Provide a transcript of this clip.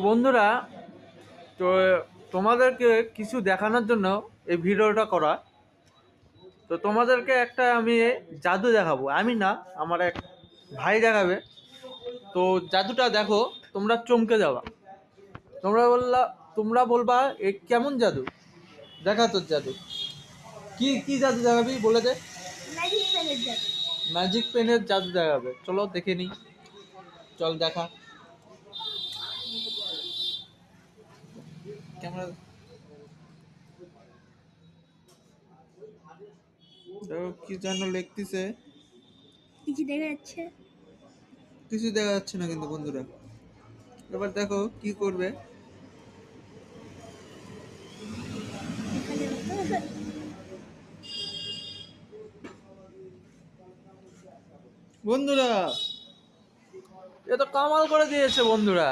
বন্ধুরা, তো তোমাদেরকে কিছু দেখানোর জন্য এই ভিডিওটা করা। তো তোমাদেরকে একটা আমি জাদু দেখাবো, আমি না, আমার এক ভাই দেখাবে। তো জাদুটা দেখো, তোমরা চমকে যাবা। তোমরা বলবা এ কেমন জাদু। দেখা তোর জাদু কি কি জাদু দেখাবি বলে দে। ম্যাজিক পেনের জাদু। ম্যাজিক পেনের জাদু দেখাবে, চলো দেখে নি। চল দেখা ক্যামেরা। দেখো কি যেন লিখতেছে, কিছু দেখা যাচ্ছে? কিছু দেখা যাচ্ছে না কিন্তু বন্ধুরা। এবার দেখো কি করবে। দেখা যাবে তো? বন্ধুরা, এ তো কামাল করে দিয়েছে বন্ধুরা।